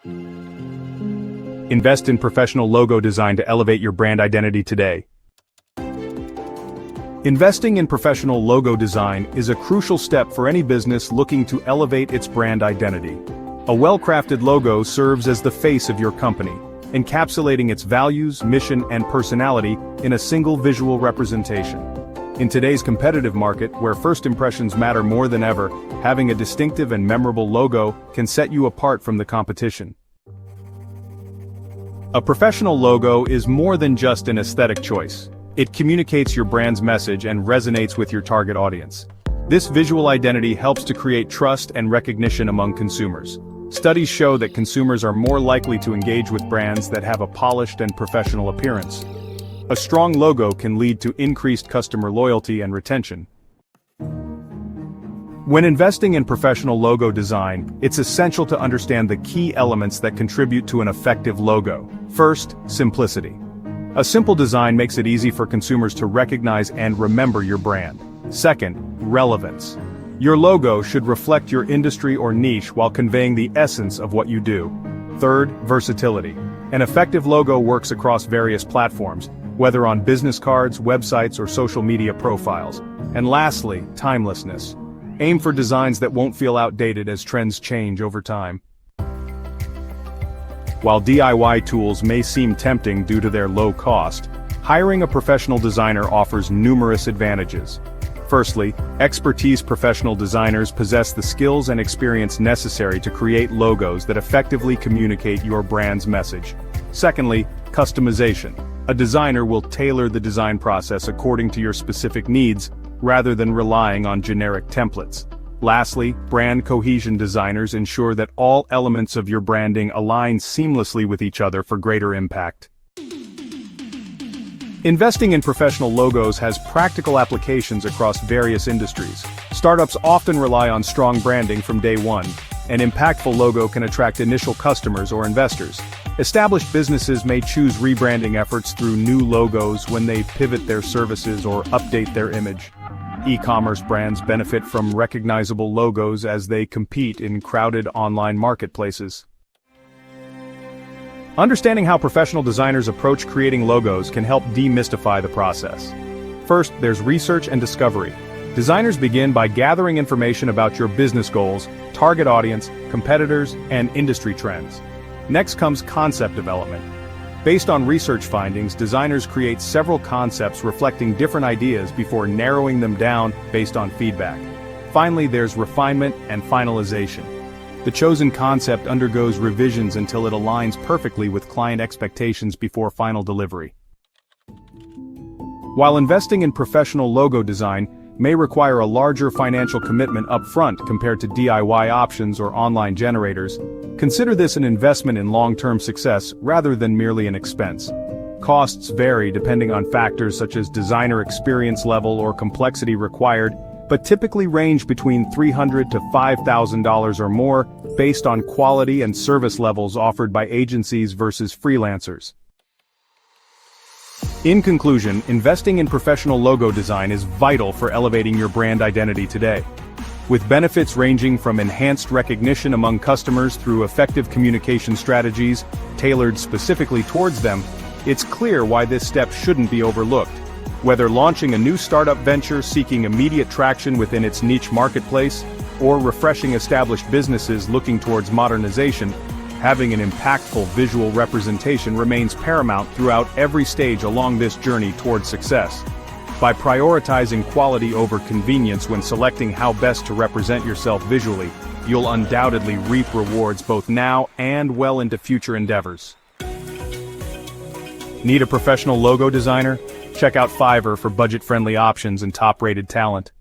Invest in professional logo design to elevate your brand identity today. Investing in professional logo design is a crucial step for any business looking to elevate its brand identity. A well-crafted logo serves as the face of your company, encapsulating its values, mission, and personality in a single visual representation. In today's competitive market, where first impressions matter more than ever, having a distinctive and memorable logo can set you apart from the competition. A professional logo is more than just an aesthetic choice. It communicates your brand's message and resonates with your target audience. This visual identity helps to create trust and recognition among consumers. Studies show that consumers are more likely to engage with brands that have a polished and professional appearance. A strong logo can lead to increased customer loyalty and retention. When investing in professional logo design, it's essential to understand the key elements that contribute to an effective logo. First, simplicity. A simple design makes it easy for consumers to recognize and remember your brand. Second, relevance. Your logo should reflect your industry or niche while conveying the essence of what you do. Third, versatility. An effective logo works across various platforms, whether on business cards, websites, or social media profiles. And lastly, timelessness. Aim for designs that won't feel outdated as trends change over time. While DIY tools may seem tempting due to their low cost, hiring a professional designer offers numerous advantages. Firstly, expertise. Professional designers possess the skills and experience necessary to create logos that effectively communicate your brand's message. Secondly, customization. A designer will tailor the design process according to your specific needs, rather than relying on generic templates. Lastly, brand cohesion. Designers ensure that all elements of your branding align seamlessly with each other for greater impact. Investing in professional logos has practical applications across various industries. Startups often rely on strong branding from day one. An impactful logo can attract initial customers or investors. Established businesses may choose rebranding efforts through new logos when they pivot their services or update their image. E-commerce brands benefit from recognizable logos as they compete in crowded online marketplaces. Understanding how professional designers approach creating logos can help demystify the process. First, there's research and discovery. Designers begin by gathering information about your business goals, target audience, competitors, and industry trends. Next comes concept development. Based on research findings, designers create several concepts reflecting different ideas before narrowing them down based on feedback. Finally, there's refinement and finalization. The chosen concept undergoes revisions until it aligns perfectly with client expectations before final delivery. While investing in professional logo design may require a larger financial commitment up front compared to DIY options or online generators, consider this an investment in long-term success rather than merely an expense. Costs vary depending on factors such as designer experience level or complexity required, but typically range between $300 to $5,000 or more based on quality and service levels offered by agencies versus freelancers. In conclusion, investing in professional logo design is vital for elevating your brand identity today. With benefits ranging from enhanced recognition among customers through effective communication strategies tailored specifically towards them, it's clear why this step shouldn't be overlooked. Whether launching a new startup venture seeking immediate traction within its niche marketplace, or refreshing established businesses looking towards modernization, having an impactful visual representation remains paramount throughout every stage along this journey towards success. By prioritizing quality over convenience when selecting how best to represent yourself visually, you'll undoubtedly reap rewards both now and well into future endeavors. Need a professional logo designer? Check out Fiverr for budget-friendly options and top-rated talent.